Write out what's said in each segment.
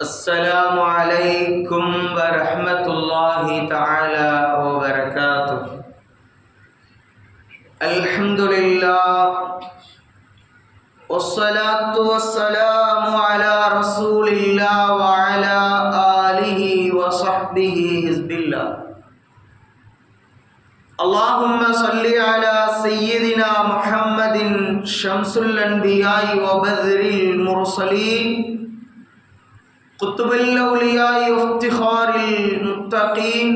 السلام عليكم ورحمة الله تعالى وبركاته. الحمد لله والصلاة والسلام على رسول الله وعلى آله وصحبه حزب الله. اللهم صل على سيدنا محمد شمس الأنبياء وبدر المرسلين قطب الأولياء وافتخار المتقين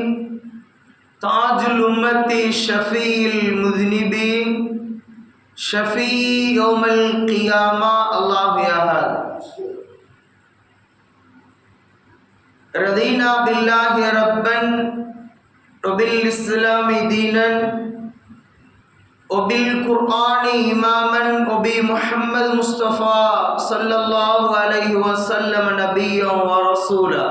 تاج الأمة شفيع المذنبين شفيع يوم القيامة. الله يا هادي رضينا بالله ربا وبالإسلام دينا وبالقرآن إماما وبمحمد مصطفى صلى الله عليه وسلم نبيا ورسولا.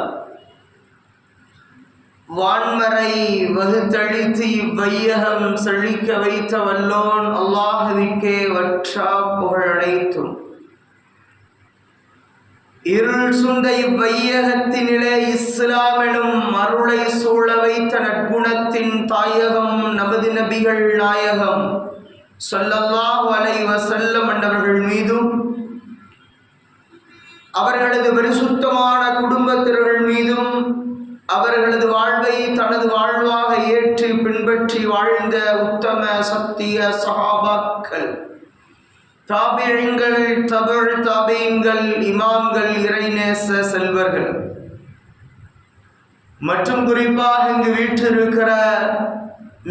வான்மறை வகுத்தழித்து இவ்வையகம் செழிக்க வைத்த வல்லோன் அல்லாஹ்விற்கே வற்றா புகழடைத்தும் இருள் சுண்ட இவ்வையகத்தினிலே இஸ்லாம் எனும் அருளை சூழ வைத்த நற்குணத்தின் தாயகம் நமது நபிகள் நாயகம் ஸல்லல்லாஹு அலைஹி வஸல்லம் அன்னவர்கள் மீதும் அவர்களது பரிசுத்தமான குடும்பத்தினர்கள் மீதும் அவர்களது வாழ்வை தனது வாழ்வாக ஏற்று பின்பற்றி வாழ்ந்த உத்தம சத்திய சஹாபாக்கள், தாபிஈன்கள், தபுஉ தாபிஈன்கள், இமாம்கள், இறைநேச செல்வர்கள் மற்றும் குறிப்பாக இங்கு வீற்றிருக்கிற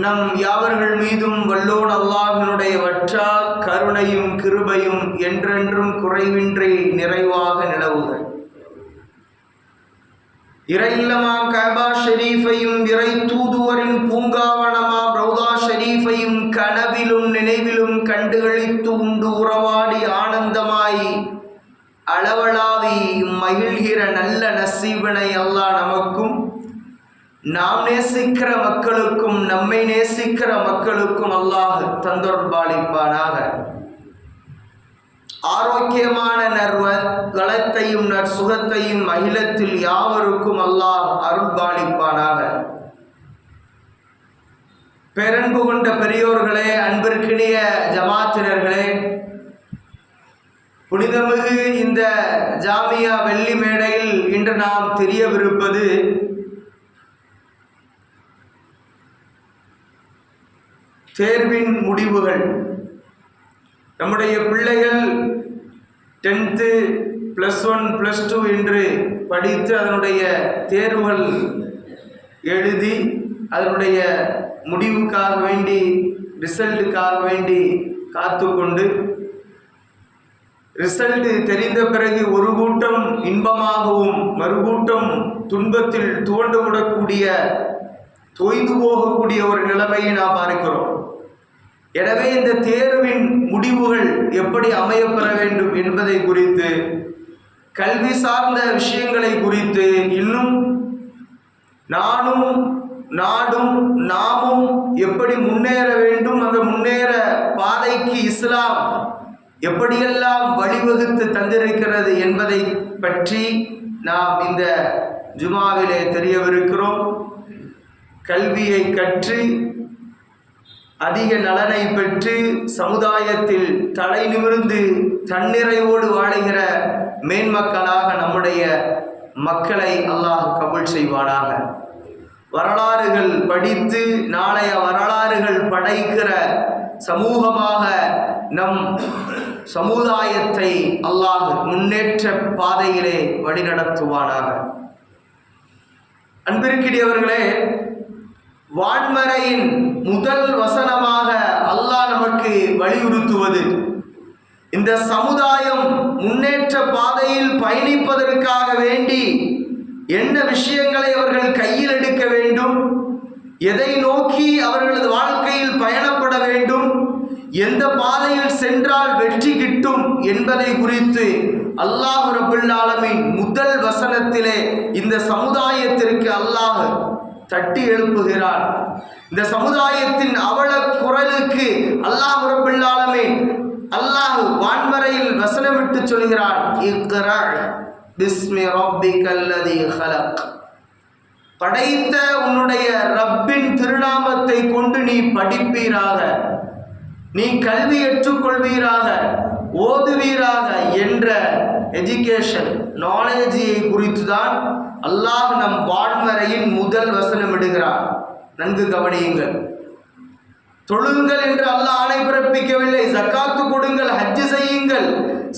நம் யாவர்கள் மீதும் வல்லோன் அல்லாஹ்வினுடைய வற்றா கருணையும் கிருபையும் என்றென்றும் குறைவின்றி நிறைவாக நிலவுக. இறை இல்லமாம் கஅபா ஷரீஃபையும் இறை தூதுவரின் பூங்காவனமாம் ரௌதா ஷரீஃபையும் கனவிலும் நினைவிலும் கண்டுகளித்து உண்டு உறவாடி ஆனந்தமாய் அளவளாவி மகிழ்கிற நல்ல நசீபினை அல்லாஹ் நமக்கும் நாம் நேசிக்கிற மக்களுக்கும் நம்மை நேசிக்கிற மக்களுக்கும் அல்லாஹ் தந்தொர்பாலிப்பானாக. ஆரோக்கியமான நற்வளத்தையும் நற்சுகத்தையும் அகிலத்தில் யாவருக்கும் அல்லாஹ் அருள்பாலிப்பானாக. பேரன்பு கொண்ட பெரியோர்களே, அன்பிற்கினிய ஜமாத்தினர்களே, புனிதமிகு இந்த ஜாமியா வெள்ளி மேடையில் இன்று நாம் தெரியவிருப்பது தேர்வின் முடிவுகள். நம்முடைய பிள்ளைகள் 10th +1 +2 என்று படித்து அதனுடைய தேர்வுகள் எழுதி அதனுடைய முடிவுக்காக வேண்டி ரிசல்ட்டுக்காக வேண்டி காத்து கொண்டு ரிசல்ட் தெரிந்த பிறகு ஒரு கூட்டம் இன்பமாகவும் மறுகூட்டம் துன்பத்தில் துவண்டுவிடக்கூடிய தொய்ந்து போகக்கூடிய ஒரு நிலைமையை நாம் பார்க்கிறோம். எனவே இந்த தேர்வின் முடிவுகள் எப்படி அமையப்பெற வேண்டும் என்பதை குறித்து, கல்வி சார்ந்த விஷயங்களை குறித்து இன்னும் நாடும் நாமும் எப்படி முன்னேற வேண்டும், அந்த முன்னேற பாதைக்கு இஸ்லாம் எப்படியெல்லாம் வழிவகுத்து தந்திருக்கிறது என்பதை பற்றி நாம் இந்த ஜுமாவிலே தெரியவிருக்கிறோம். கல்வியை கற்று அதிக நலனை பெற்று சமுதாயத்தில் தலை நிமிர்ந்து தன்னிறைவோடு வாழுகிற மேன்மக்களாக நம்முடைய மக்களை அல்லாஹ் கபூல் செய்வானாக. வரலாறுகள் படித்து நாளைய வரலாறுகள் படைக்கிற சமூகமாக நம் சமுதாயத்தை அல்லாஹ் முன்னேற்ற பாதையிலே வழிநடத்துவானாக. அன்பிற்கினியவர்களே, வான்மறையின் முதல் வசனமாக அல்லாஹ் நமக்கு வலியுறுத்துவது, இந்த சமுதாயம் முன்னேற்ற பாதையில் பயணிப்பதற்காக வேண்டி என்ன விஷயங்களை அவர்கள் கையில் எடுக்க வேண்டும், எதை நோக்கி அவர்களது வாழ்க்கையில் பயணப்பட வேண்டும், எந்த பாதையில் சென்றால் வெற்றி கிட்டும் என்பதை குறித்து அல்லாஹ் ரப்பல் ஆலமீன் முதல் வசனத்திலே இந்த சமுதாயத்திற்கு அல்லாஹ் தட்டி எழுப்புகிறார். இந்த சமுதாயத்தின் அவல குரலுக்கு அல்லாஹ் ரப்பல் ஆலமீன் அல்லாஹ் வான்மறையில் வசனமிட்டு சொல்கிறான், இக்ரா பிஸ்மி ரப்பிக்கல்லதி ஹலக், படைத்த உன்னுடைய ரப்பின் திருநாமத்தை கொண்டு நீ படிப்பீராக, நீ கல்வி ஏற்றுக்கொள்வீராக, ஓதுவீராக என்ற எஜுகேஷன் நாலேஜியை குறித்து தான் அல்லாஹ் நம் வாழ்வரையின் முதல் வசனம் இடுகிறார். நன்கு கவனியுங்கள். தொழுங்கள் என்று அல்லாஹ் ஆணை பிறப்பிக்கவில்லை. ஜக்காத்து கொடுங்கள், ஹஜ்ஜு செய்யுங்கள்,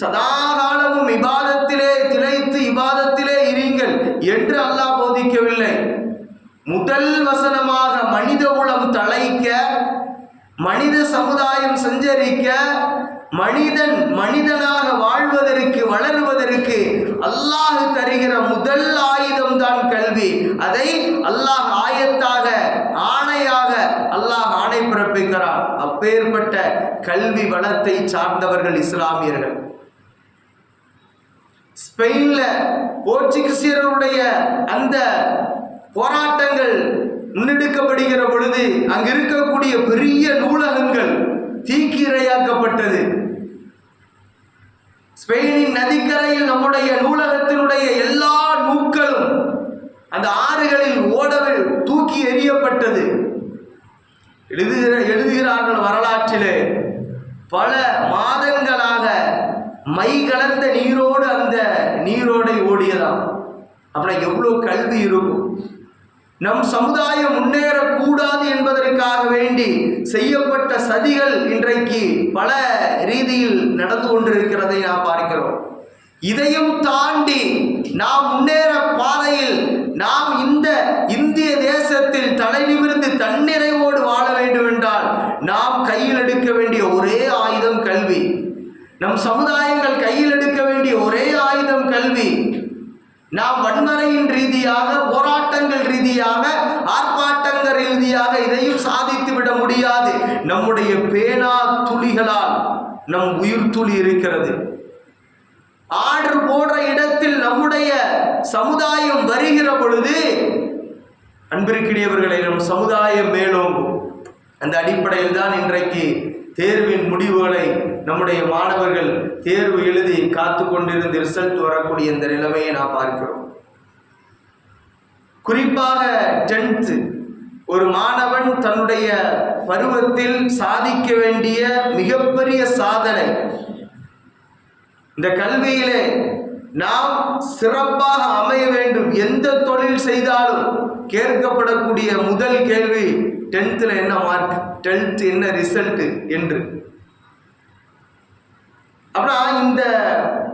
சதாகாலமும் இபாதத்திலே திளைத்து இபாதத்திலே இருங்கள் என்று அல்லாஹ் போதிக்கவில்லை. முதல் வசனமாக மனித உளம் தழைக்க, மனித சமுதாயம் சஞ்சரிக்க, மனிதன் மனிதனாக வாழ்வதற்கு வளருவதற்கு அல்லாஹ் தருகிற முதல் ஆயுதம் தான் கல்வி. அதை அல்லாஹ் ஆயத்தாக ஆணையாக அல்லாஹ் ஆணை பிறப்பிக்கிறார். அப்பேற்பட்ட கல்வி வளத்தை சார்ந்தவர்கள் இஸ்லாமியர்கள். ஸ்பெயின்ல போர்ச்சுகீசியர்களுடைய அந்த போராட்டங்கள் முன்னெடுக்கப்படுகிற பொழுது அங்கு இருக்கக்கூடிய பெரிய நூலகங்கள் தீக்கு இரையாக்கப்பட்டது. ஸ்பெயினின் நதிக்கரையில் நம்முடைய நூலகத்தினுடைய எல்லா நூல்களும் அந்த ஆறுகளில் ஓடவே தூக்கி எறியப்பட்டது. எழுதுகிறார்கள் வரலாற்றிலே, பல மாதங்களாக மை கலந்த நீரோடு அந்த நீரோடை ஓடியதாம். அப்படின்னா எவ்வளோ கல்வி இருக்கும். நம் சமுதாயம் முன்னேறக்கூடாது என்பதற்காக வேண்டி செய்யப்பட்ட சதிகள் இன்றைக்கு பல ரீதியில் நடந்து கொண்டிருக்கிறதை நாம் பார்க்கிறோம். இதையும் தாண்டி நாம் முன்னேற பாதையில் நாம் இந்த இந்திய தேசத்தில் தலை நிமிர்ந்து தன்னிறைவோடு வாழ வேண்டும் என்றால் நாம் கையில் எடுக்க வேண்டிய ஒரே ஆயுதம் கல்வி. நம் சமுதாயங்கள் கையில் எடுக்க வேண்டிய ஒரே ஆயுதம் கல்வி. நாம் வன்முறையின் ரீதியாக, போராட்டங்கள் ரீதியாக, ஆர்ப்பாட்டங்கள் ரீதியாக இதையும் சாதித்து விட முடியாது. நம்முடைய பேனா துளிகளால் நம் உயிர் துளி இருக்கிறது. ஆர்டர் போடுற இடத்தில் நம்முடைய சமுதாயம் வருகிற பொழுது அன்பிற்கினியவர்களை நம் சமுதாயம் மேலோங்கும். அந்த அடிப்படையில் தான் இன்றைக்கு தேர்வின் முடிவுகளை நம்முடைய மாணவர்கள் தேர்வு எழுதி காத்து கொண்டிருந்து ரிசல்ட் வரக்கூடிய இந்த நிலைமையை நாம் பார்க்கிறோம். குறிப்பாக 10th ஒரு மாணவன் தன்னுடைய பருவத்தில் சாதிக்க வேண்டிய மிகப்பெரிய சாதனை. இந்த கல்வியிலே நாம் சிறப்பாக அமைய வேண்டும். எந்த தொழில் செய்தாலும் கேட்கப்படக்கூடிய முதல் கேள்வி 10th என்ன மார்க், 12th என்ன ரிசல்ட் என்று. அப்புறம் இந்த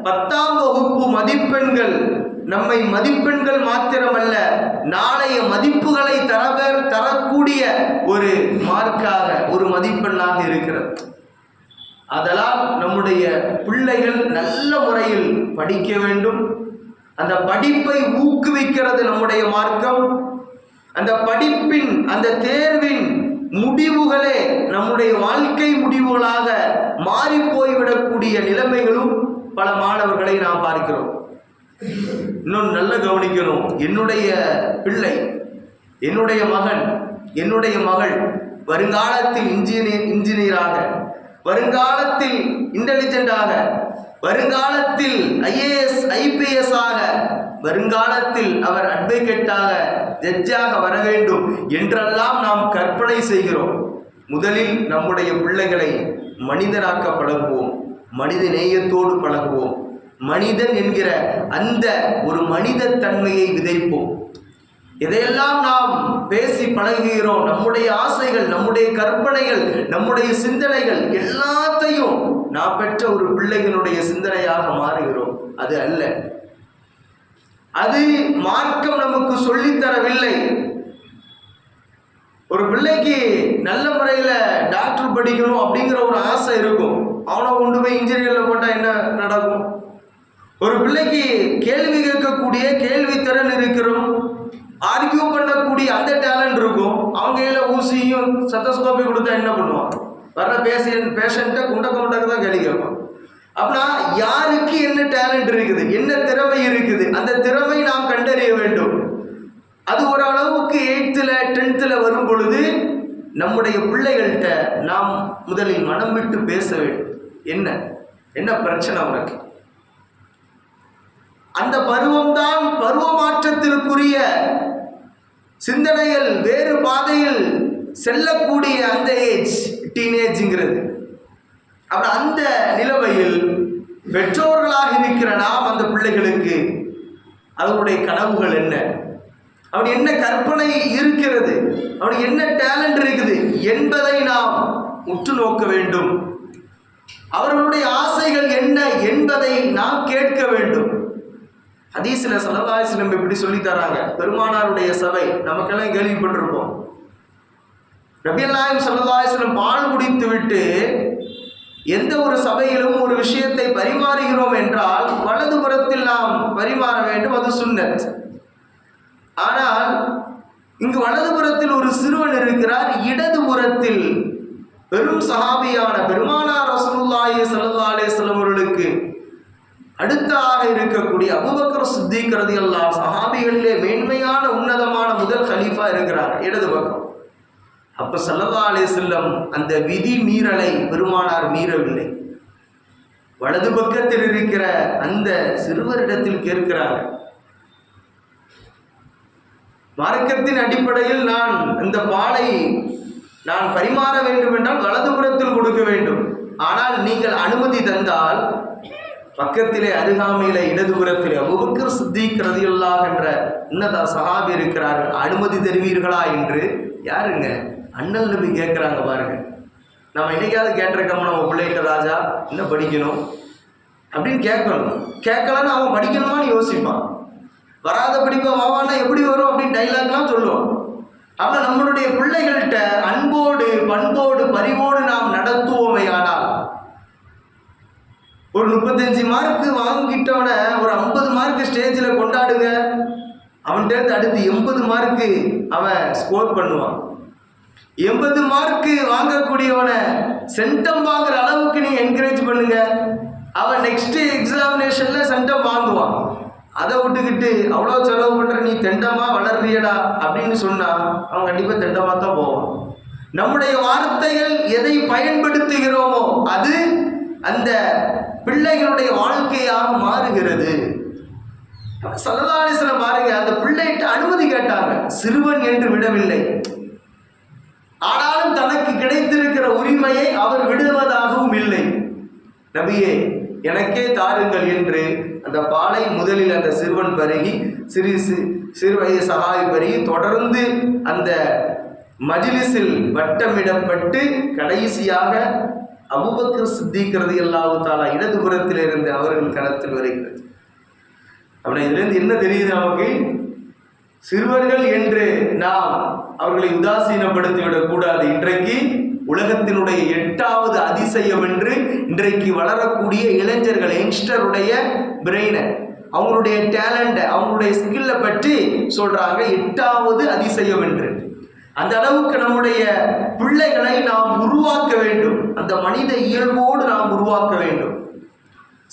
10ஆம் வகுப்பு மதிப்பெண்கள் நம்மை மதிப்பெண்கள் மாத்திரமல்ல, நாளைய மதிப்புகளை தரக்கூடிய ஒரு மார்க்காக, ஒரு மதிப்பெண்ணாக இருக்கிறது. அதனால் நம்முடைய பிள்ளைகள் நல்ல முறையில் படிக்க வேண்டும். அந்த படிப்பை ஊக்குவிக்கிறது நம்முடைய மார்க்கம். அந்த படிப்பின், அந்த தேர்வின் முடிவுகளே நம்முடைய வாழ்க்கை முடிவுகளாக மாறி போய்விடக்கூடிய நிலைமைகளும் பல மாணவர்களை நாம் பார்க்கிறோம். இன்னும் நல்ல கவனிக்கணும். என்னுடைய பிள்ளை, என்னுடைய மகன், என்னுடைய மகள் வருங்காலத்தில் இன்ஜினியராக, வருங்காலத்தில் இன்டெலிஜென்டாக, வருங்காலத்தில் IAS IPS ஆக, வருங்காலத்தில் அவர் அட்வொகேட்டாக, ஜட்ஜாக வர வேண்டும் என்றெல்லாம் நாம் கற்பனை செய்கிறோம். முதலில் நம்முடைய பிள்ளைகளை மனிதனாக்க பழகுவோம், மனித நேயத்தோடு பழகுவோம், மனிதன் என்கிற அந்த ஒரு மனித தன்மையை விதைப்போம். இதையெல்லாம் நாம் பேசி பழகுகிறோம். நம்முடைய ஆசைகள், நம்முடைய கற்பனைகள், நம்முடைய சிந்தனைகள் எல்லாத்தையும் நாம் பெற்ற ஒரு பிள்ளைகளுடைய சிந்தனையாக மாறுகிறோம். அது அல்ல, அது மார்க்கம் நமக்கு சொல்லித்தரவில்லை. ஒரு பிள்ளைக்கு நல்ல முறையில் டாக்டர் படிக்கணும் அப்படிங்கிற ஒரு ஆசை இருக்கும். அவனை கொண்டு போய் இன்ஜினியரில் போட்டால் என்ன நடக்கும்? ஒரு பிள்ளைக்கு கேள்வி கேட்கக்கூடிய கேள்வி திறன் இருக்கிறோம், ஆர்கியூ பண்ணக்கூடிய அந்த டேலண்ட் இருக்கும். அவங்க கையில் ஊசியும் சத்தஸ்கோப்பி கொடுத்தா என்ன பண்ணுவான்? வர்ற பேஷண்ட்டை குண்டக்க தான் கேள்வி கேட்பான். அப்படின்னா யாருக்கு என்ன டேலண்ட் இருக்குது, என்ன திறமை இருக்குது, அந்த திறமை நாம் கண்டறிய வேண்டும். அது ஓரளவுக்கு 8th 10th வரும் பொழுது நம்முடைய பிள்ளைகள்கிட்ட நாம் முதலில் மனம் விட்டு பேச வேண்டும். என்ன பிரச்சனை உனக்கு? அந்த பருவம்தான் பருவ மாற்றத்திற்குரிய சிந்தனைகள் வேறு பாதையில் செல்லக்கூடிய அந்த ஏஜ் டீனேஜ்ங்கிறது. அப்புறம் அந்த நிலைமையில் பெற்றோர்களாக இருக்கிற நாம் அந்த பிள்ளைகளுக்கு அவருடைய கனவுகள் என்ன, அப்படி என்ன கற்பனை இருக்கிறது, அப்படி என்ன டேலண்ட் இருக்குது என்பதை நாம் உற்று நோக்க வேண்டும். அவர்களுடைய ஆசைகள் என்ன என்பதை நாம் கேட்க வேண்டும். ஹதீஸ்ல ஸல்லல்லாஹு அலைஹி வஸல்லம் இப்படி சொல்லி தராங்க. பெருமானாருடைய சபை நமக்கெல்லாம் கேள்விப்பட்டிருப்போம். நபிகள் நாயகம் ஸல்லல்லாஹு அலைஹி வஸல்லம் பால் குடித்து விட்டு எந்த ஒரு சபையிலும் ஒரு விஷயத்தை பரிமாறுகிறோம் என்றால் வலதுபுறத்தில் நாம் பரிமாற வேண்டும், அது சுன்னத். ஆனால் இங்கு வலதுபுறத்தில் ஒரு சிறுவன் இருக்கிறார், இடதுபுறத்தில் பெரும் சஹாபியான பெருமானார் ரசூலுல்லாஹி ஸல்லல்லாஹு அலைஹி வஸல்லம் அவர்களுக்கு அடுத்தாக இருக்கக்கூடிய அபூபக்கர் சித்திக் ரலியல்லாஹு அன்ஹு சஹாபிகளிலே மேன்மையான உன்னதமான முதல் கலீஃபா இருக்கிறார் இடது பக்கம். அப்ப ஸல்லல்லாஹு அலைஹி வஸல்லம் அந்த விதி மீறலை பெருமானார் மீறவில்லை. வலது பக்கத்தில் இருக்கிற அந்த சிறுவரிடத்தில் கேட்கிறாங்க, மார்க்கத்தின் அடிப்படையில் நான் இந்த பாலை நான் பரிமாற வேண்டும் என்றால் வலதுபுறத்தில் கொடுக்க வேண்டும். ஆனால் நீங்கள் அனுமதி தந்தால் பக்கத்திலே அருகாமையிலே இடதுபுறத்திலே அபூபக்கர் சித்திக் ரலியல்லாஹு என்ற உன்னத சஹாபி இருக்கிறார்கள், அனுமதி தருவீர்களா என்று யாருங்க அண்ணல் நபி கேட்குறாங்க. பாருங்க, நம்ம என்னைக்காவது கேட்டிருக்கோம் நம்ம பிள்ளைகிட்ட, ராஜா என்ன படிக்கணும் அப்படின்னு கேட்கணும். கேட்கலன்னு அவன் படிக்கணுமான்னு யோசிப்பான். வராத படிப்பை வாவானா எப்படி வரும் அப்படின்னு டைலாக்லாம் சொல்லுவோம். ஆனால் நம்மளுடைய பிள்ளைகள்கிட்ட அன்போடு பண்போடு பரிவோடு நாம் நடத்துவோமே ஆனால் ஒரு 35 மார்க்கு வாங்கிட்டவன ஒரு 50 மார்க்கு ஸ்டேஜில் கொண்டாடுங்க, அவன்கிட்ட அடுத்து 80 மார்க்கு அவன் ஸ்கோர் பண்ணுவான். 80 மார்க்கு வாங்கக்கூடியவனை சென்டம் வாங்குற அளவுக்கு நீ என்கரேஜ் பண்ணுங்க, அவன் நெக்ஸ்ட் எக்ஸாமினேஷன்ல சென்டம் வாங்குவான். அதை விட்டுக்கிட்டு அவ்வளோ செலவு பண்ற நீ தெண்டமா வளர்றியடா அப்படின்னு சொன்னா அவன் கண்டிப்பா தெண்டமா தான் போவான். நம்முடைய வார்த்தைகள் எதை பயன்படுத்துகிறோமோ அது அந்த பிள்ளைகளுடைய வாழ்க்கையாக மாறுகிறது. ஸல்லல்லாஹு அலைஹி வஸல்லம் பாருங்க, அந்த பிள்ளைகிட்ட அனுமதி கேட்டாங்க, சிறுவன் என்று விடவில்லை. ஆனாலும் தனக்கு கிடைத்திருக்கிற உரிமையை அவர் விடுவதாகவும் இல்லை. நபியே எனக்கே தாருங்கள் என்று அந்த பாலை முதலில் அந்த சிறுவன் பருகி சிறு வயது சஹாபி பருகி தொடர்ந்து அந்த மஜ்லிஸில் வட்டமிடப்பட்டு கடைசியாக அபூபக்கர் சித்திக் ரலியல்லாஹு தஆலா இடதுபுறத்தில் இருந்து அவர்கள் கரத்தில் வருகிறது. அப்படி இதிலிருந்து என்ன தெரியுது நமக்கு? சிறுவர்கள் என்று நாம் அவர்களை உதாசீனப்படுத்திவிடக் கூடாது. இன்றைக்கு உலகத்தினுடைய 8வது அதிசயம் என்று இன்றைக்கு வளரக்கூடிய இளைஞர்கள் யங்ஸ்டருடைய பிரெயினை, அவங்களுடைய டேலண்ட்டை, அவங்களுடைய ஸ்கில்லை பற்றி சொல்றாங்க 8வது அதிசயம் என்று. அந்த அளவுக்கு நம்முடைய பிள்ளைகளை நாம் உருவாக்க வேண்டும், அந்த மனித இயல்போடு நாம் உருவாக்க வேண்டும்.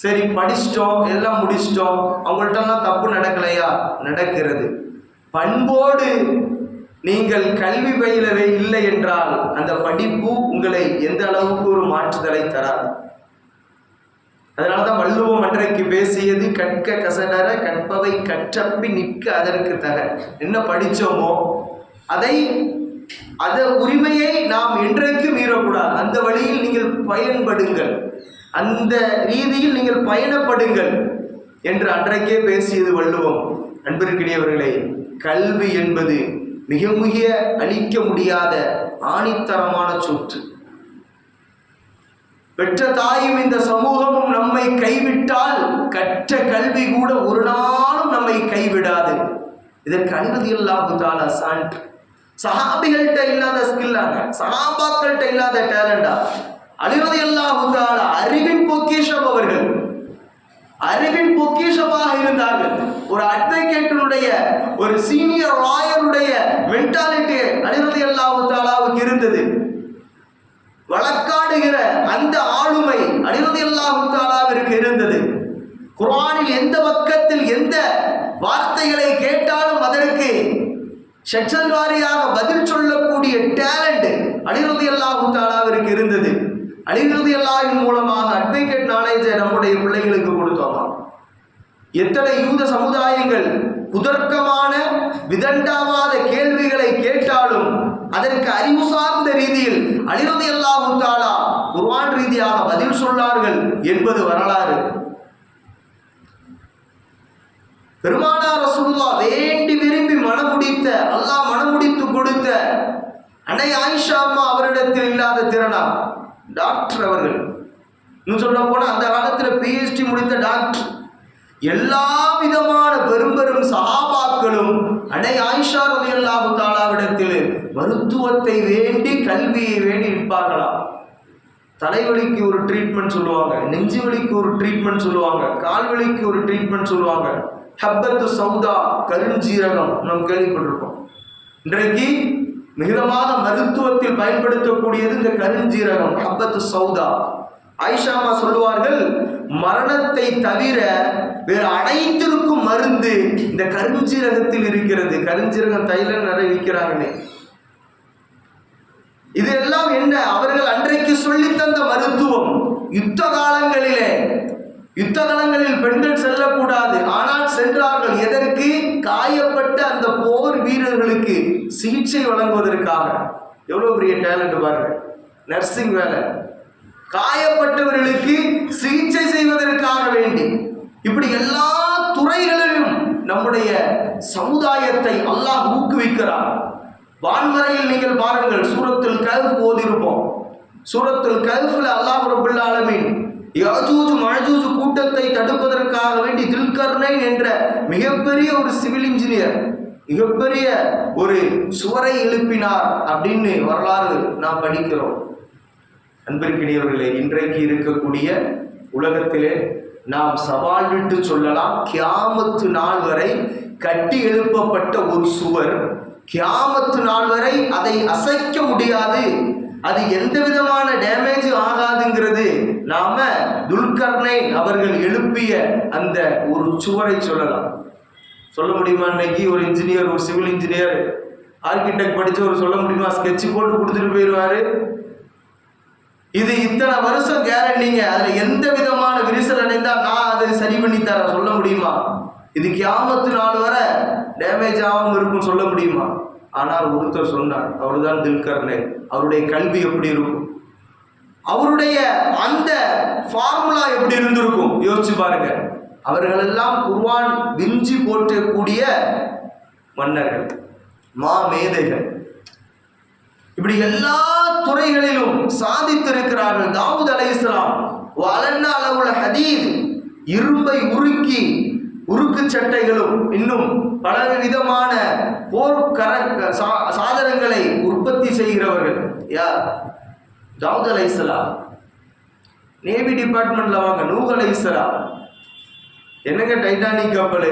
சரி படிச்சிட்டோம், எல்லாம் முடிச்சிட்டோம், அவங்கள்ட்டெல்லாம் தப்பு நடக்கலையா? நடக்கிறது. பண்போடு நீங்கள் கல்வி பயிலவே இல்லை என்றால் அந்த படிப்பு உங்களை எந்த அளவுக்கு ஒரு மாற்றுதலை தராது. அதனால்தான் வள்ளுவம் அன்றைக்கு பேசியது கற்க கசடர கற்பவை கற்றப்பி நிற்க அதற்கு தக. என்ன படித்தோமோ அதை உரிமையை நாம் என்றைக்கும் மீறக்கூடாது. அந்த வழியில் நீங்கள் பயன்படுங்கள், அந்த ரீதியில் நீங்கள் பயணப்படுங்கள் என்று அன்றைக்கே பேசியது வள்ளுவம். அன்பிற்கினியவர்களே, கல்வி என்பது மிக மிக அழிக்க முடியாத ஆணித்தரமான சொத்து. பெற்ற தாயும் இந்த சமூகமும் நம்மை கைவிட்டால் கற்ற கல்வி கூட ஒரு நாளும் நம்மை கைவிடாது. இதற்கு அனுமதியல்லாஹு தஆலா சான்று. சஹாபிகள்கிட்ட இல்லாத ஸ்கில்லாங்க, சஹாபாக்கள்கிட்ட இல்லாத டேலண்டா அலி ரலியல்லாஹு தஆலா அறிவின் பொக்கிஷம். அவர்கள் அறிவின் பொக்கிஷமாக இருந்தார்கள். ஒரு அட்வொகேட்டினுடைய ஒரு சீனியர் லாயருடைய மென்டாலிட்டி அலி ரலியல்லாஹு தஆலாவுக்கு இருந்தது. வழக்காடுகிற அந்த ஆளுமை அலி ரலியல்லாஹு தஆலாவிற்கு இருந்தது. குர்ஆனில் எந்த பக்கத்தில் எந்த வார்த்தைகளை கேட்டாலும் அதற்கு செக்ஷன் வாரியாக பதில் சொல்லக்கூடிய டேலண்ட் அலி ரலியல்லாஹு தஆலாவிற்கு இருந்தது. அலி ரலியல்லாஹு மூலமாக அட்வொகேட் நாலேஜை நம்முடைய பிள்ளைகளுக்கு கொடுத்தோமா? எத்தனை யூத சமுதாயங்கள் குதர்க்கமான விதண்டாவாத கேள்விகளை கேட்டாலும் அதற்கு அறிவு சார்ந்த ரீதியில் அலி ரலியல்லாஹு தஆலா குர்ஆன் ரீதியாக பதில் சொன்னார்கள் என்பது வரலாறு. பெருமானார் ரசூலுல்லாஹ் வேண்டி விரும்பி மனமுடித்த, அல்லாஹ் மனமுடித்து கொடுத்த அன்னை ஆயிஷா அம்மா அவரிடத்தில் இல்லாத திறனா? டாக்டர் அவர்கள், இன்னும் சொல்ல போனா அந்த காலத்தில் PhD முடித்த டாக்டர். எல்லா விதமான பெரும் பெரும் சஹாபாக்களும் அன்னை ஆயிஷா ரலியல்லாஹு தஆலாவிடத்தில் மருத்துவத்தை வேண்டி, கல்வியை வேண்டி இருப்பார்களாம். தலைவலிக்கு ஒரு ட்ரீட்மெண்ட் சொல்லுவாங்க, நெஞ்சு வலிக்கு ஒரு ட்ரீட்மெண்ட் சொல்லுவாங்க, கால்வலிக்கு ஒரு ட்ரீட்மெண்ட் சொல்லுவாங்க. ஹப்பத்து சௌதா, கருஞ்சீரகம் நாம் கேள்விப்பட்டிருக்கோம். இன்றைக்கு மிகுதமாக மருத்துவத்தில் பயன்படுத்தக்கூடியது இந்த கருஞ்சீரகம், ஹப்பத்து சௌதா. ஆயிஷாமா சொல்லுவார்கள், மரணத்தை தவிர வேறு அனைத்திற்கும் மருந்து இந்த கருஞ்சீரகத்தில் இருக்கிறது. கருஞ்சீரகம் தைலம் நிறைய விற்கிறாங்கன்னு. இதெல்லாம் என்ன? அவர்கள் அன்றைக்கு சொல்லி தந்த மருத்துவம். யுத்த காலங்களில் பெண்கள் செல்லக்கூடாது, ஆனால் சென்றார்கள். எதற்கு? காயப்பட்ட அந்த போர் வீரர்களுக்கு சிகிச்சை வழங்குவதற்காக. எவ்வளவு பெரிய டேலண்ட் பாருங்க, நர்சிங் வேலை. காயப்பட்டவர்களுக்கு சிகிச்சை செய்வதற்காக வேண்டி இப்படி எல்லா துறைகளிலும் நம்முடைய சமுதாயத்தை அல்லாஹ் ஊக்குவிக்கிறார். வான்மறையில் நீங்கள் பாருங்கள், சூரத்துல் கஹ்ஃப் ஓதிருப்போம். சூரத்துல் கஹ்ஃப்ல அல்லாஹ் ரப்பல் ஆலமீன் யாஜூஜ் மஜூஜ் கூட்டத்தை தடுப்பதற்காக வேண்டி துல்கர்னைன் என்ற மிகப்பெரிய ஒரு சிவில் இன்ஜினியர் மிகப்பெரிய ஒரு சுவரை எழுப்பினார் அப்படின்னு வரலாறு நாம் படிக்கிறோம். அன்பிற்கினியவர்களே, இன்றைக்கு இருக்கக்கூடிய உலகத்திலே நாம் சவால் விட்டு சொல்லலாம், கியாமத்து நாள் வரை கட்டி எழுப்பப்பட்ட ஒரு சுவர், கியாமத்து நாள் வரை அதை அசைக்க முடியாது, அது எந்த விதமான டேமேஜ் ஆகாதுங்கிறது நாம துல்கர்னைன் அவர்கள் எழுப்பிய அந்த ஒரு சுவரை சொல்லலாம். சொல்ல முடியுமா? இன்னைக்கு ஒரு இன்ஜினியர், ஒரு சிவில் இன்ஜினியர், ஆர்கிடெக்ட் படிச்சவர் சொல்ல முடியுமா? ஸ்கெட்ச் போட்டு கொடுத்துட்டு போயிடுவாரு. இது இத்தனை வருஷம் கேரண்டிங்க, அதுல எந்த விதமான விரிசல் அடைந்தா நான் அதை சரி பண்ணி தரேன் சொல்ல முடியுமா? இது கியாமத்து நாள் வரை டேமேஜ் ஆகாம இருக்கும் சொல்ல முடியுமா? ஆனால் ஒருத்தர் சொன்னார், அவர்தான் துல்கர்னைன். அவருடைய கல்வி எப்படி இருக்கும், அவருடைய அந்த ஃபார்முலா எப்படி இருந்திருக்கும் யோசிச்சு பாருங்க. அவர்களெல்லாம் குர்ஆன் விஞ்சி போற்றக்கூடிய மன்னர்கள், மேதைகள். இப்படி எல்லா துறைகளிலும் சாதித்திருக்கிறார்கள். தாவூத் அலைஹிஸ்ஸலாம் வலன்னா லஹுல் ஹதீத், இரும்பை உருக்கி உருக்கு சட்டைகளும் இன்னும் பல விதமான போர் சாதனங்களை உற்பத்தி செய்கிறவர்கள் யார்? தாவூத் அலைஹிஸ்ஸலாம். நேவி டிபார்ட்மெண்ட்ல வாங்க, நூஹ் அலைஹிஸ்ஸலாம். என்னங்க டைட்டானிக் கப்பல்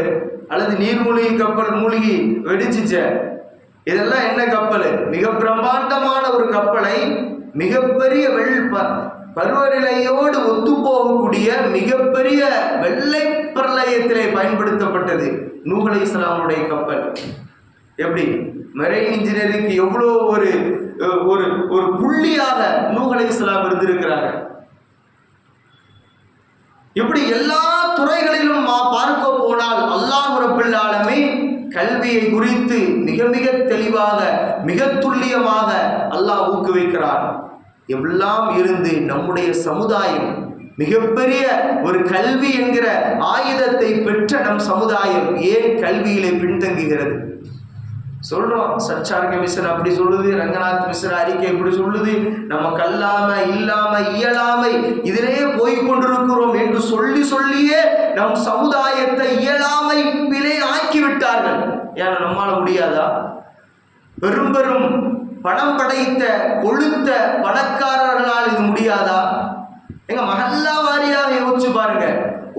அல்லது நீர்மூழ்கி கப்பல் மூழ்கி வெடிச்சிச்ச, இதெல்லாம் என்ன கப்பல்? மிக பிரம்மாண்டமான ஒரு கப்பலை மிகப்பெரிய பருவநிலையோடு ஒத்து போகக்கூடிய மிகப்பெரிய வெள்ளை பிரளயத்திலே பயன்படுத்தப்பட்டது நூஹ் அலைஹிஸ்ஸலாமுடைய கப்பல். எப்படி மெரைன் இன்ஜினியரிங்க்கு எவ்வளோ ஒரு ஒரு புள்ளியாக நூஹ் அலைஹிஸ்ஸலாம் இருந்திருக்கிறாங்க. இப்படி எல்லா துறைகளிலும் பார்க்க போனால் அல்லாஹ் ரப்பல் ஆலமீன் கல்வியை குறித்து மிக மிக தெளிவாக, மிக துல்லியமாக அல்லாஹ் ஊக்குவிக்கிறார். எல்லாம் இருந்து நம்முடைய சமுதாயம் மிகப்பெரிய ஒரு கல்வி என்கிற ஆயுதத்தை பெற்ற நம் சமுதாயம் ஏன் கல்வியிலே பின்தங்குகிறது? சொல்றோம், சச்சார் கமிஷன் அப்படி சொல்லுது, ரங்கநாத் மிஸ்ரா அறிக்கை இப்படி சொல்லுது, நம்ம கல்லாமை இல்லாமை இயலாமை இதிலே போய் கொண்டிருக்கிறோம் என்று சொல்லியே நம் சமுதாயத்தை இயலாமையிலே ஆக்கிவிட்டார்கள். ஏன்னா நம்மால முடியாதா? பெரும் பெரும் பணம் படைத்த கொழுத்த பணக்காரர்களால் இது முடியாதா? எங்க மஹல்லா வாரியாக யோசிச்சு பாருங்க.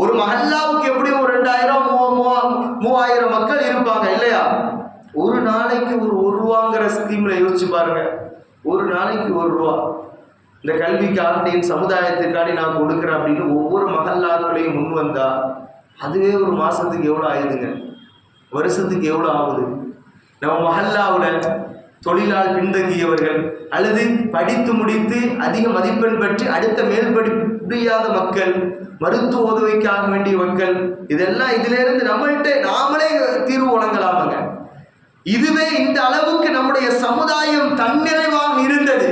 ஒரு மஹல்லாவுக்கு எப்படியும் ஒரு 2000-3000 மக்கள் இருப்பாங்க இல்லையா? ஒரு நாளைக்கு ஒரு ரூபாங்கிற ஸ்கீம்ல யோசிச்சு பாருங்க. ஒரு நாளைக்கு ₹1 இந்த கல்விக்காண்டி சமுதாயத்துக்காண்டி நான் கொடுக்குறேன் அப்படின்னு ஒவ்வொரு மஹல்லாக்களையும் முன் வந்தா அதுவே ஒரு மாசத்துக்கு எவ்வளோ ஆகுதுங்க? வருஷத்துக்கு எவ்வளோ ஆகுது? நம்ம மஹல்லாவில் தொழிலால் பின்தங்கியவர்கள் அல்லது படித்து முடித்து அதிக மதிப்பெண் பெற்று அடுத்த மேல் முடியாத மக்கள், மருத்துவ உதவிக்காக வேண்டிய மக்கள், இதெல்லாம் இதிலிருந்து நம்மள்கிட்ட நாமளே தீர்வு வழங்கலாமாங்க. இதுவே இந்த அளவுக்கு நம்முடைய சமுதாயம் தன்னிறைவாக இருந்தது.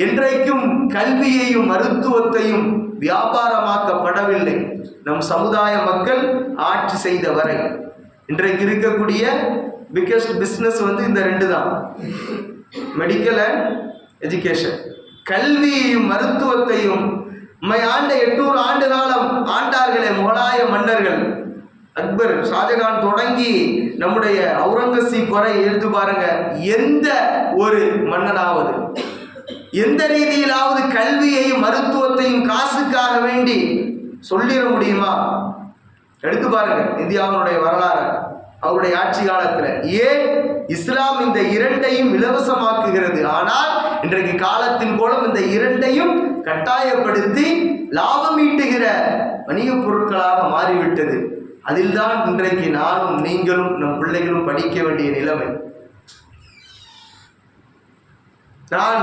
என்றைக்கும் கல்வியையும் மருத்துவத்தையும் வியாபாரமாக்கப்படவில்லை. நம் சமுதாய மக்கள் ஆட்சி செய்த வரை இன்றைக்கு இருக்கக்கூடிய பிக்கஸ்ட் பிஸ்னஸ் இந்த ரெண்டு தான், மெடிக்கல் அண்ட் எஜுகேஷன். கல்வியையும் மருத்துவத்தையும் ஆண்ட 800 ஆண்டு காலம் ஆண்டார்களே முகலாய மன்னர்கள். அக்பர், ஷாஜகான் தொடங்கி நம்முடைய அவுரங்கசீப் வரை எடுத்து பாருங்க. எந்த ஒரு மன்னனாவது எந்த ரீதியிலாவது கல்வியையும் மருத்துவத்தையும் காசுக்காக வேண்டி சொல்லிட முடியுமா? எடுத்து பாருங்க இந்தியாவினுடைய வரலாறு, அவருடைய ஆட்சி காலத்தில். ஏன் இஸ்லாம் இந்த இரண்டையும் இலவசமாக்குகிறது. ஆனால் இன்றைக்கு காலத்தின் கோலம் இந்த இரண்டையும் கட்டாயப்படுத்தி லாபம் ஈட்டுகிற வணிக பொருட்களாக மாறிவிட்டது. அதில்தான் இன்றைக்கு நானும் நீங்களும் நம் பிள்ளைகளும் படிக்க வேண்டிய நிலைமை. நான்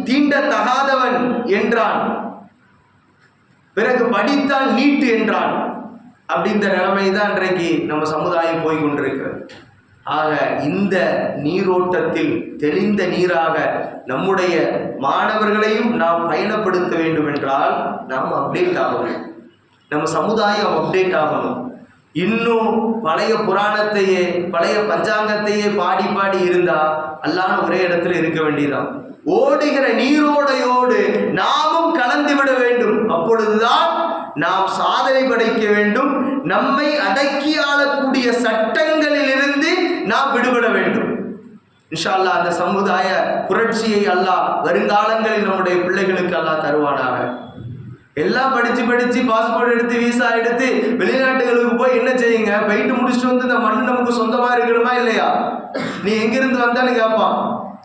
தீண்டத்தகாதவன் என்றான், பிறகு படித்தான் நீட்டு என்றான். அப்படின்ற நிலைமை தான் இன்றைக்கு நம்ம சமுதாயம் போய் கொண்டிருக்கிறது. ஆக இந்த நீரோட்டத்தில் தெளிந்த நீராக நம்முடைய மாணவர்களையும் நாம் பயணப்படுத்த வேண்டும் என்றால் நாம் அப்டேட் ஆகணும். நம்ம சமுதாயம் அப்டேட் ஆகணும். இன்னும் பழைய புராணத்தையே பழைய பஞ்சாங்கத்தையே பாடி பாடி இருந்தா அல்லாஹ் ஒரே இடத்துல இருக்க வேண்டியதான். ஓடுகிற நீரோடையோடு நாமும் கலந்து விட வேண்டும். அப்பொழுதுதான் நாம் சாதனை படைக்க வேண்டும். நம்மை அடக்கி ஆளக்கூடிய சட்டங்களில் இருந்து நாம் விடுபட வேண்டும். இன்ஷா அல்லாஹ் அந்த சமுதாய புரட்சியை அல்லாஹ் வருங்காலங்களில் நம்முடைய பிள்ளைகளுக்கு அல்லாஹ் தருவானாக. எல்லாம் படிச்சு பாஸ்போர்ட் எடுத்து விசா எடுத்து வெளிநாட்டுகளுக்கு போய் என்ன செய்யுங்க, போயிட்டு முடிச்சுட்டு இந்த மண் நமக்கு சொந்தமா இருக்கணுமா இல்லையா? நீ எங்கிருந்து வந்தான்னு கேட்பான்.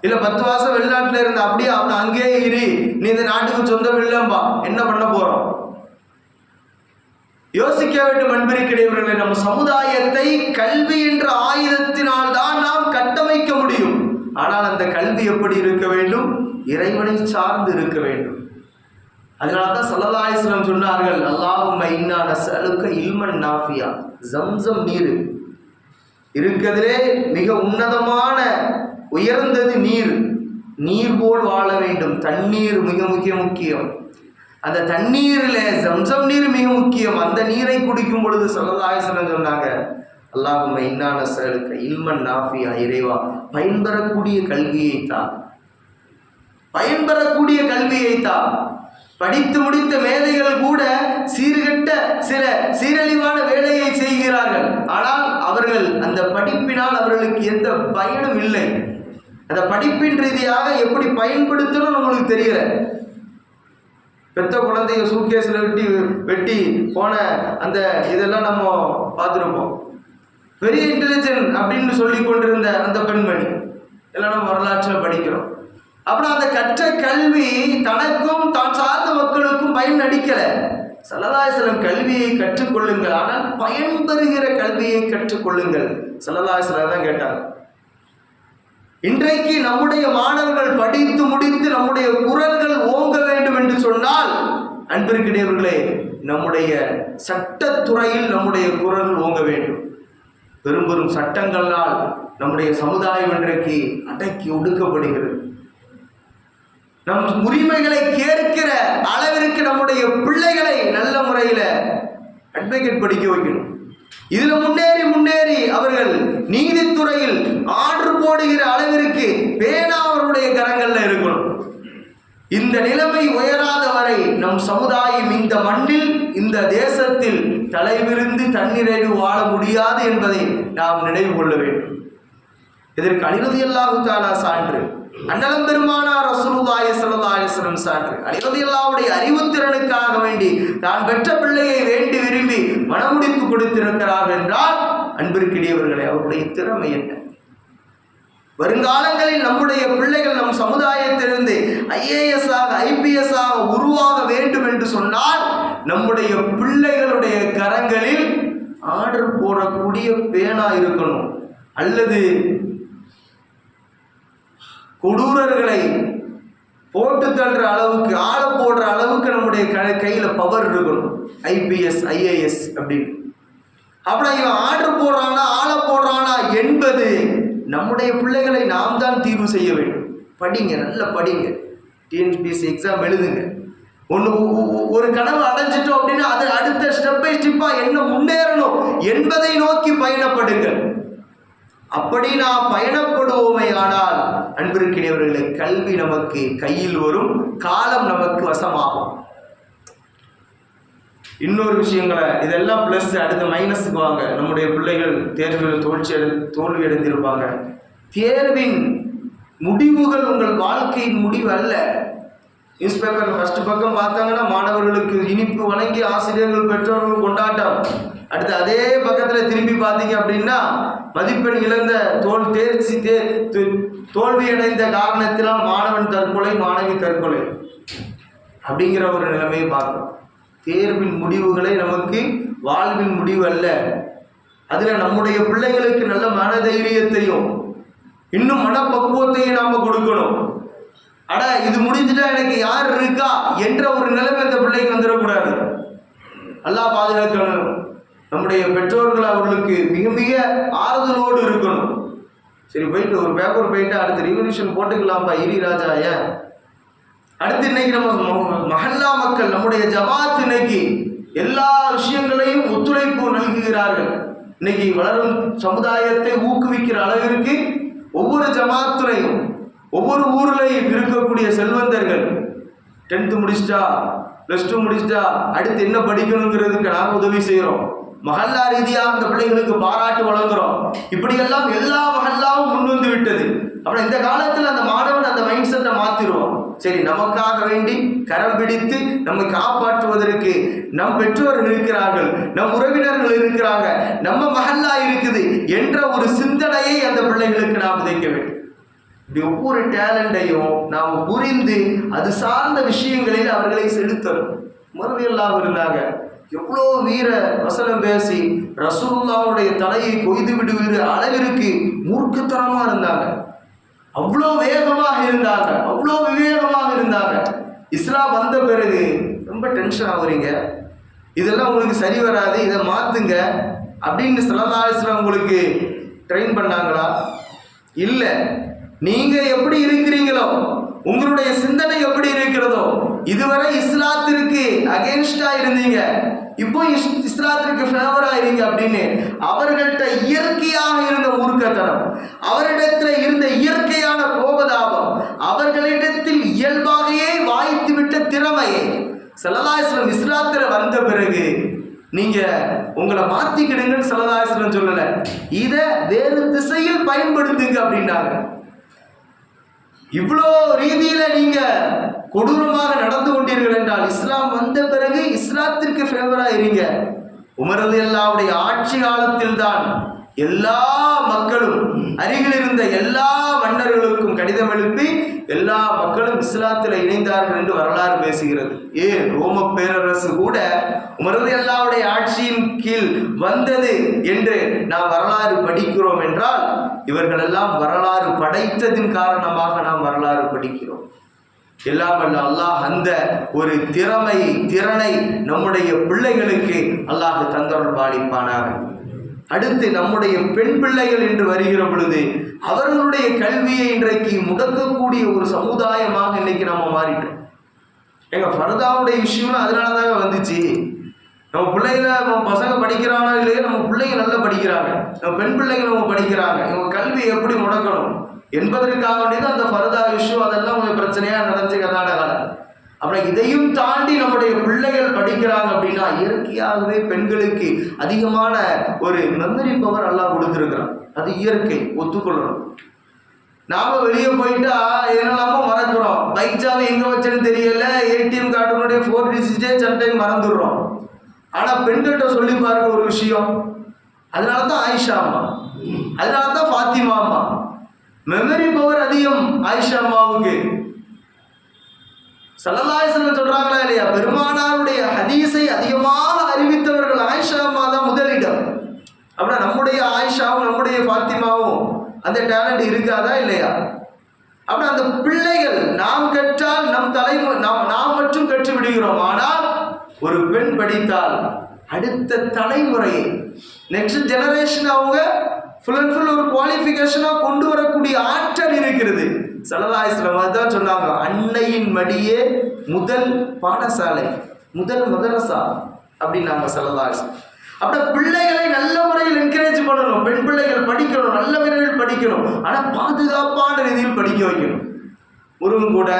இல்ல 10 வருஷம் வெளிநாட்டுல இருந்த அப்படியே அவன் அங்கேயே இரு, நீ இந்த நாட்டுக்கு சொந்தம் இல்லம்பா, என்ன பண்ண போறோம்? யோசிக்க வேண்டும் அன்பிற்கிடையவர்களே. நம்ம சமுதாயத்தை கல்வி என்ற ஆயுதத்தினால் தான் நாம் கட்டமைக்க முடியும். ஆனால் அந்த கல்வி எப்படி இருக்க வேண்டும்? இறைவனை சார்ந்து இருக்க வேண்டும். அதனால்தான் ஸல்லல்லாஹு அலைஹி வஸல்லம் சொன்னார்கள், அல்லாஹும்ம இன்னா நஸ்அலுக இல்மன் நாஃபியா. ஜம்சம் நீர் இருக்கிறதுலே மிக உன்னதமான உயர்ந்தது நீர். நீர் போல் வாழ வேண்டும். தண்ணீர் மிக முக்கியம். அந்த தண்ணீரில் ஜம்சம் நீர் மிக முக்கியம். அந்த நீரை குடிக்கும் பொழுது ஸல்லல்லாஹு அலைஹி வஸல்லம் சொன்னாங்க, அல்லாஹும்ம இன்னா நஸ்அலுக இல்மன் நாஃபியா. இறைவா, பயன்பெறக்கூடிய கல்வியை தான், பயன்பெறக்கூடிய கல்வியை தான். படித்து முடித்த மேதைகள் கூட சீர்கெட்ட சில சீரழிவான வேலையை செய்கிறார்கள். ஆனால் அவர்கள் அந்த படிப்பினால் அவர்களுக்கு எந்த பயனும் இல்லை. அந்த படிப்பின் ரீதியாக எப்படி பயன்படுத்தணும் நம்மளுக்கு தெரியல. பெத்த குழந்தைய சூட்கேஸில் வெட்டி போன அந்த இதெல்லாம் நம்ம பார்த்துருப்போம். வெரி இன்டெலிஜென்ட் அப்படின்னு சொல்லி கொண்டிருந்த அந்த பெண்மணி எல்லாம் நம்ம வரலாற்றில் படிக்கிறோம். அப்புறம் அந்த கற்ற கல்வி தனக்கும் தான் சார்ந்த மக்களுக்கும் பயன் அளிக்கலை. ஸல்லல்லாஹு அலைஹி வஸல்லம் கல்வியை கற்றுக்கொள்ளுங்கள், ஆனால் பயன்பெறுகிற கல்வியை கற்றுக்கொள்ளுங்கள். ஸல்லல்லாஹு அலைஹி வஸல்லம் தான் கேட்டார். இன்றைக்கு நம்முடைய மாணவர்கள் படித்து முடித்து நம்முடைய குரல்கள் ஓங்க வேண்டும் என்று சொன்னால் அன்பிற்கிடையவர்களே, நம்முடைய சட்டத்துறையில் நம்முடைய குரல் ஓங்க வேண்டும். பெரும் பெரும் சட்டங்களால் நம்முடைய சமுதாயம் இன்றைக்கு அடக்கி ஒடுக்கப்படுகிறது. நம் உரிமைகளை கேட்கிற அளவிற்கு நம்முடைய பிள்ளைகளை நல்ல முறையில் அட்வொகேட் படிக்க வைக்கணும். இதுல முன்னேறி அவர்கள் நீதித்துறையில் ஆர்டர் போடுகிற அளவிற்கு பேனா அவருடைய கரங்கள்ல இருக்கணும். இந்த நிலைமை உயராத வரை நம் சமுதாயம் இந்த மண்ணில் இந்த தேசத்தில் தலைவிரிந்து தன்னிறைவு வாழ முடியாது என்பதை நாம் நினைவு கொள்ள வேண்டும். இதற்கு அலி ரலியல்லாஹு தஆலா சான்று, அண்ணலம் பெருமானார் ரசூலுல்லாஹி ஸல்லல்லாஹு அலைஹி வஸல்லம் சான்று. அலி ரலியல்லாஹுடைய அறிவுத்திறனுக்காக வேண்டி தான் பெற்ற பிள்ளையை வேண்டி விரும்பி மனமுடித்து கொடுத்திருக்கிறார் என்றால் அன்பிற்கிடையவர்களே, அவருடைய திறமை என்ன? வருங்காலங்களில் நம்முடைய பிள்ளைகள் நம் சமுதாயத்திலிருந்து IAS ஆக IPS ஆக உருவாக வேண்டும் என்று சொன்னால் நம்முடைய பிள்ளைகளுடைய கரங்களில் ஆர்டர் போடக்கூடிய பேனா இருக்கணும். அல்லது கொடூரர்களை போட்டு தள்ளுற அளவுக்கு, ஆளை போடுற அளவுக்கு நம்முடைய கையில் பவர் இருக்கணும். ஐபிஎஸ் ஐஏஎஸ் அப்படின்னு. அப்புறம் இவன் ஆர்டர் போடுறானா ஆளை போடுறானா என்பது நம்முடைய பிள்ளைகளை நாம் தான் தீர்வு செய்ய வேண்டும். படிங்க, நல்லா படிங்க, டிஎன்பிஎஸ்சி எக்ஸாம் எழுதுங்க. ஒரு கனவு அடைஞ்சிட்டோம் அப்படின்னா அது அடுத்த ஸ்டெப் பை ஸ்டெப்பா என்ன முன்னேறணும் என்பதை நோக்கி பயணப்படுங்கள். அப்படி நாம் பயணப்படுவோமே ஆனால் அன்பிற்கினியவர்களே, கல்வி நமக்கு கையில் வரும், காலம் நமக்கு வசமாகும். இன்னொரு விஷயங்களை இதெல்லாம் பிளஸ், அடுத்த மைனஸுக்கு வாங்க. நம்முடைய பிள்ளைகள் தேர்வில் தோல்வி அடைந்திருப்பாங்க. தேர்வின் முடிவுகள் உங்கள் வாழ்க்கையின் முடிவு அல்ல. நியூஸ் பேப்பர் ஃபர்ஸ்ட் பக்கம் பார்த்தாங்கன்னா மாணவர்களுக்கு இனிப்பு வழங்கி ஆசிரியர்கள் பெற்றோர்கள் கொண்டாட்டம். அடுத்து அதே பக்கத்தில் திரும்பி பார்த்தீங்க அப்படின்னா மதிப்பெண் இழந்த தோல்வி அடைந்த காரணத்தினால் மாணவன் தற்கொலை, மாணவி தற்கொலை அப்படிங்கிற ஒரு நிலைமையை பார்க்கணும். தேர்வின் முடிவுகளை நமக்கு வாழ்வின் முடிவு அல்ல. அதில் நம்முடைய பிள்ளைகளுக்கு நல்ல மனதைரியத்தையும் இன்னும் மனப்பக்குவத்தையும் நாம் கொடுக்கணும். அட இது முடிஞ்சுட்டா எனக்கு யார் இருக்கா என்ற ஒரு நிலைமை அந்த பிள்ளைக்கு வந்துடக்கூடாது. அல்லாஹ் பாதுகாக்கணும். நம்முடைய பெற்றோர்கள் அவர்களுக்கு மிக மிக ஆறுதலோடு இருக்கணும். சரி, போயிட்டு ஒரு பேப்பர் போயிட்டு அடுத்து ரிவல்யூஷன் போட்டுக்கலாம்ப்பா இரி ராஜா. ஏன் அடுத்து இன்னைக்கு நம்ம மஹல்லா மக்கள், நம்முடைய ஜமாத் இன்னைக்கு எல்லா விஷயங்களையும் ஒத்துழைப்பு நல்குகிறார்கள். இன்னைக்கு வளரும் சமுதாயத்தை ஊக்குவிக்கிற அளவிற்கு ஒவ்வொரு ஜமாத்துலையும் ஒவ்வொரு ஊர்லையும் இருக்கக்கூடிய செல்வந்தர்கள் 10th முடிச்சிட்டா, +2 முடிச்சிட்டா அடுத்து என்ன படிக்கணுங்கிறதுக்கு நாங்கள் உதவி செய்கிறோம். மஹல்லா ரீதியாக அந்த பிள்ளைகளுக்கு பாராட்டு வழங்குறோம். இப்படியெல்லாம் எல்லா மஹல்லாவும் முன் வந்து விட்டது. அப்புறம் இந்த காலத்தில் அந்த மாணவன் அந்த மைண்ட் செட்டை மாற்றிடுவோம். சரி, நமக்காக வேண்டி கரம் பிடித்து நம்மை காப்பாற்றுவதற்கு நம் பெற்றோர்கள் இருக்கிறார்கள், நம் உறவினர்கள் இருக்கிறாங்க, நம்ம மஹல்லா இருக்குது என்ற ஒரு சிந்தனையை அந்த பிள்ளைகளுக்கு நாம் விதைக்க வேண்டும். இப்படி ஒவ்வொரு டேலண்டையும் நாம் புரிந்து அது சார்ந்த விஷயங்களில் அவர்களை செலுத்தணும். மறுமையெல்லாம் இருந்தாங்க, எவ்வளோ வீர வசனம் பேசி ரசூலுல்லாஹ்வுடைய தலையை கொய்து விடுகிற அளவிற்கு மூர்க்கத்தனமாக இருந்தாங்க. அவ்வளோ வேகமாக இருந்தாங்க, அவ்வளோ விவேகமாக இருந்தாங்க. இஸ்லாம் வந்த பிறகு ரொம்ப டென்ஷன் ஆகுறீங்க, இதெல்லாம் உங்களுக்கு சரி வராது, இதை மாற்றுங்க அப்படின்னு ஸல்லல்லாஹு அலைஹி வஸல்லம் உங்களுக்கு ட்ரெயின் பண்ணாங்களா? இல்லை. நீங்கள் எப்படி இருக்கிறீங்களோ, உங்களுடைய சிந்தனை எப்படி இருக்கிறதோ, இதுவரை இஸ்லாத்திற்கு அகேன்ஸ்டாக இருந்தீங்க, இப்போ இஸ்லாத்திற்கு ஃபேவராக இருங்க அப்படின்னு அவர்கள்ட்ட இயற்கையாக இருந்த மூர்க்கத்தனம், அவரிடத்தில் இருந்த இயற்கையான கோபதாபம், அவர்களிடத்தில் இயல்பாகவே வாய்த்து விட்ட திறமையை ஸல்லல்லாஹு அலைஹி வஸல்லம் இஸ்லாத்தில் வந்த பிறகு நீங்க உங்களை மாத்திக்கிடுங்கன்னு ஸல்லல்லாஹு அலைஹி வஸல்லம் சொல்லலை, இதை வேறு திசையில் பயன்படுத்துங்க அப்படின்னாங்க. இவ்வளோ ரீதியில நீங்க கொடூரமாக நடந்து கொண்டீர்கள் என்றால் இஸ்லாம் வந்த பிறகு இஸ்லாத்திற்கு ஃபேவரா இருங்க. உமர் ரலியல்லாஹுடைய ஆட்சி காலத்தில் தான் எல்லா மக்களும், அருகில் இருந்த எல்லா மன்னர்களுக்கும் கடிதம் எழுப்பி எல்லா மக்களும் இஸ்லாத்தில் இணைந்தார்கள் என்று வரலாறு பேசுகிறது. ரோம பேரரசு கூட உமர் ரலியல்லாஹுடைய ஆட்சியின் கீழ் வந்தது என்று நாம் வரலாறு படிக்கிறோம் என்றால் இவர்களெல்லாம் வரலாறு படைத்ததின் காரணமாக நாம் வரலாறு படிக்கிறோம். எல்லாம் அல்ல அல்லாஹ் அந்த ஒரு திறனை நம்முடைய பிள்ளைகளுக்கு அல்லாஹ் தந்தருள் பாலிப்பானாக. அடுத்து நம்முடைய பெண் பிள்ளைகள் என்று வருகிற பொழுது அவர்களுடைய கல்வியை இன்றைக்கு முடக்கக்கூடிய ஒரு சமுதாயமாக இன்னைக்கு நம்ம மாறிட்டோம். எங்க ஃபர்தாவுடைய விஷயம்லாம் அதனால தாங்க வந்துச்சு. நம்ம பிள்ளைகளை நம்ம பசங்க படிக்கிறானா இல்லையோ, நம்ம பிள்ளைங்க நல்லா படிக்கிறாங்க, நம்ம பெண் பிள்ளைங்க நம்ம படிக்கிறாங்க, இவங்க கல்வி எப்படி முடக்கணும் என்பதற்காக வேண்டியது அந்த ஃபர்தா விஷயம். அதெல்லாம் கொஞ்சம் பிரச்சனையாக நடந்துச்சு கர்நாடகாவில். அப்புறம் இதையும் தாண்டி நம்முடைய பிள்ளைகள் படிக்கிறாங்க அப்படின்னா இயற்கையாகவே பெண்களுக்கு அதிகமான ஒரு மெமரி பவர் எல்லாம் கொடுத்துருக்குறான். அது இயற்கை, ஒத்துக்கொள்ளணும். நாம வெளியே போயிட்டா என்னெல்லாமோ மறக்கிறோம். பைக் சாவி எங்கே வச்சேன்னு தெரியல, ஏடிஎம் கார்டுனுடைய 4 டிஜிட்டே சம்டைம் மறந்துடுறோம். ஆனால் பெண்கள்கிட்ட சொல்லி பாருங்க ஒரு விஷயம். அதனால தான் ஆயிஷா அம்மா, அதனால தான் ஃபாத்திமா அம்மா, மெமரி பவர் அதிகம் ஆயிஷா அம்மாவுக்கு. ஸல்லல்லாஹு அலைஹி வஸல்லம் சொல்றாங்களா இல்லையா, பெருமானாருடைய ஹதீஸை அதிகமாக அறிவித்தவர்கள் ஆயிஷா அம்மா தான் முதலிடம். அப்படின்னா நம்முடைய ஆயிஷாவும் நம்முடைய ஃபாத்திமாவும் அந்த டேலண்ட் இருக்காதா இல்லையா? அப்ப அந்த பிள்ளைகள் நாம் கற்றால் நம் தலைமுறை நாம் மட்டும் கற்று விடுகிறோம். ஆனால் ஒரு பெண் படித்தால் அடுத்த தலைமுறையை நெக்ஸ்ட் ஜெனரேஷன் அவங்க ஃபுல் அண்ட் ஃபுல் ஒரு குவாலிஃபிகேஷனாக கொண்டு வரக்கூடிய ஆற்றல் இருக்கிறது. ஸல்லல்லாஹு அலைஹி வஸல்லம் தான் சொன்னாங்க, அன்னையின் மடியே முதல் பாடசாலை, முதல் மதரசா அப்படின்னாங்க ஸல்லல்லாஹு அலைஹி வஸல்லம். அப்படியே பிள்ளைகளை நல்ல முறையில் என்கரேஜ் பண்ணணும். பெண் பிள்ளைகள் படிக்கணும், நல்ல முறையில் படிக்கணும், ஆனால் பாதுகாப்பான ரீதியில் படிக்க வைக்கணும். முருகன் கூட,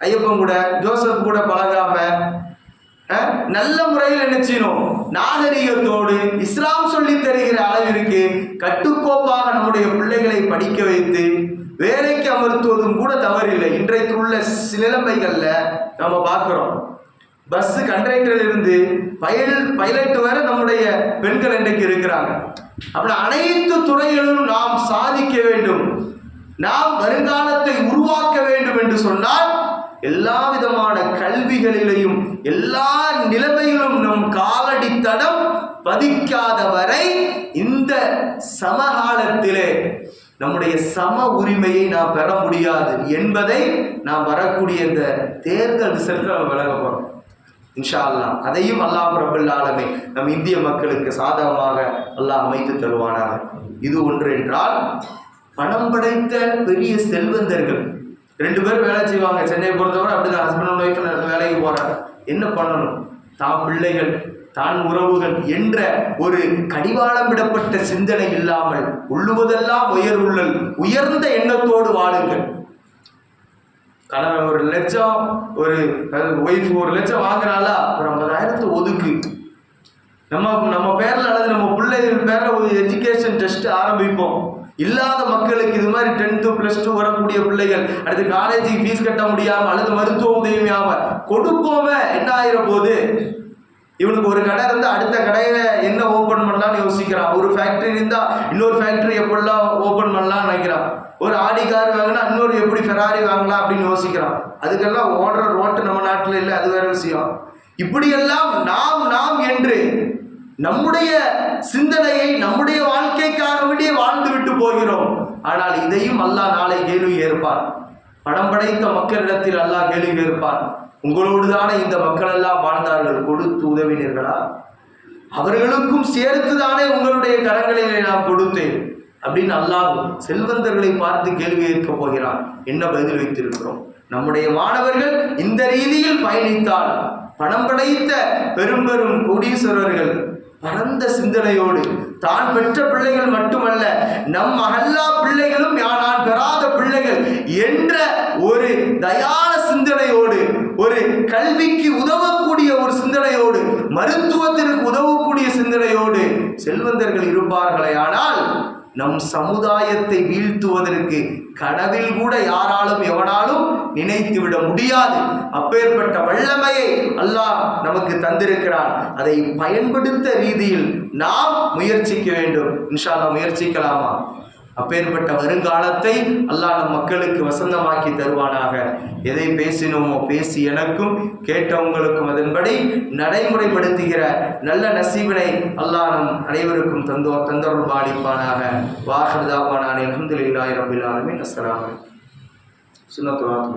ஐயப்பன் கூட, ஜோசப் கூட பழகாம நல்ல முறையில் என்ன செய்யணும், நாகரிகத்தோடு இஸ்லாம் சொல்லி தருகிற அளவிற்கு கட்டுக்கோப்பாக நம்முடைய பிள்ளைகளை படிக்க வைத்து வேலைக்கு அமர்த்துவதும் கூட தவறில்லை. இன்றைக்கு உள்ள நிலைமைகள்ல நம்ம பார்க்கிறோம், பஸ் கண்டக்டர் இருந்து பைலட் வரை நம்முடைய பெண்கள் இன்றைக்கு இருக்கிறாங்க. அப்படி அனைத்து துறைகளிலும் நாம் சாதிக்க வேண்டும், நாம் வருங்காலத்தை உருவாக்க வேண்டும் என்று சொன்னால் எல்லா விதமான கல்விகளிலையும் எல்லா நிலைமையிலும் நம் காலடி தடம் பதிக்காத வரை இந்த சமகாலத்திலே நம்முடைய சம உரிமையை நாம் பெற முடியாது என்பதை நாம் வரக்கூடிய இந்த தேர்தல் ரிசல்ட் நம்ம விலக போறோம் இன்ஷா அல்லாஹ். அதையும் அல்லாஹ் ரப்பல் ஆலமீன் நம் இந்திய மக்களுக்கு சாதகமாக அல்லாஹ் அமைத்து தருவானாக. இது ஒன்று என்றால், பணம் படைத்த பெரிய செல்வந்தர்கள் 2 பேர் வேலை செய்வாங்க. சென்னையை பொறுத்தவரை அப்படிதான், ஹஸ்பண்ட் அண்ட் ஒய்ஃப் வேலைக்கு போறாங்க. என்ன பண்ணணும், தான் பிள்ளைகள் தான் உறவுகள் என்ற ஒரு கடிவாளம் விடப்பட்ட சிந்தனை இல்லாமல் உள்ளுவதெல்லாம் உயர்வுள்ளல் உயர்ந்த எண்ணத்தோடு வாழுங்கள். கணவன் 1 லட்சம், ஒரு ஒய்ஃப் 1 லட்சம் வாங்குறாளா, ஒரு 50,000 ஒதுக்கு. நம்ம பேர்ல அல்லது நம்ம பிள்ளைகள் பேர்ல ஒரு எஜுகேஷன் டெஸ்ட் ஆரம்பிப்போம். இல்லாத மக்களுக்கு இது மாதிரி 10th +2 வரக்கூடிய பிள்ளைகள் அடுத்து காலேஜுக்கு ஃபீஸ் கட்ட முடியாம அல்லது மருத்துவ உதவியாம கொடுப்போமே, என்ன ஆயிர போது. இவனுக்கு ஒரு கடை இருந்தா அடுத்த கடையில என்ன ஓபன் பண்ணலாம்னு யோசிக்கிறான். ஒரு ஃபேக்டரி இருந்தா இன்னொரு ஃபேக்டரி எப்படிலாம் ஓபன் பண்ணலாம்னு நினைக்கிறான். ஒரு ஆடி கார் வாங்கினா இன்னொரு எப்படி ஃபெராரி வாங்கலாம் அப்படின்னு யோசிக்கிறான். அதுக்கெல்லாம் ஓடுற ரோட்டு நம்ம நாட்டில் இல்லை, அது வேற விஷயம். இப்படியெல்லாம் நாம் என்று நம்முடைய சிந்தனையை நம்முடைய வாழ்க்கைக்காக வேண்டிய வாழ்ந்து விட்டு போகிறோம். ஆனால் இதையும் அல்லாஹ் நாளை கேள்வி ஏற்பான். பணம் படைத்த மக்களிடத்தில் அல்லாஹ் கேள்வி ஏற்பான். உங்களோடு தானே இந்த மக்கள் எல்லாம் வாழ்ந்தார்கள், கொடுத்து உதவினீர்களா? அவர்களுக்கும் சேர்த்து தானே உங்களுடைய கரங்களிலே நான் கொடுத்தேன் அப்படின்னு அல்லாஹ் செல்வந்தர்களை பார்த்து கேள்வி கேட்க போகிறான். என்ன பதில் வைத்திருக்கிறோம்? நம்முடைய மாணவர்கள் இந்த ரீதியில் பயணித்தால் பணம் படைத்த பெரும் பெரும் கோடீஸ்வரர்கள் பரந்த சிந்தனையோடு தான் பெற்ற பிள்ளைகள் மட்டுமல்ல, நம் மஹல்லா பிள்ளைகளும் நான் பெறாத பிள்ளைகள் என்ற ஒரு தயால சிந்தனையோடு, ஒரு கல்விக்கு உதவக்கூடிய ஒரு சிந்தனையோடு, மருத்துவத்திற்கு உதவக்கூடிய சிந்தனையோடு செல்வந்தர்கள் இருப்பார்களே, ஆனால் நம் சமுதாயத்தை வீழ்த்துவதற்கு கனவில் கூட யாராலும் எவனாலும் நினைத்து விட முடியாது. அப்பேற்பட்ட வல்லமையை அல்லாஹ் நமக்கு தந்திருக்கிறான். அதை பயன்படுத்த ரீதியில் நாம் முயற்சிக்க வேண்டும். இன்ஷா அல்லாஹ் முயற்சிக்கலாமா? அப்பேற்பட்ட வருங்காலத்தை அல்லாஹ் நம் மக்களுக்கு வசந்தமாக்கி தருவானாக. எதை பேசினோமோ பேசி எனக்கும் கேட்டவங்களுக்கும் அதன்படி நடைமுறைப்படுத்துகிற நல்ல நசீபினை அல்லாஹ் நம் அனைவருக்கும் தந்தருள் பாலிப்பானாக. வாஹிர் தாவானா அல்ஹம்துலில்லாஹி ரப்பில் ஆலமீன். அஸ்ஸலாமு அலைக்கும். சுன்னத்துல்லாஹ்.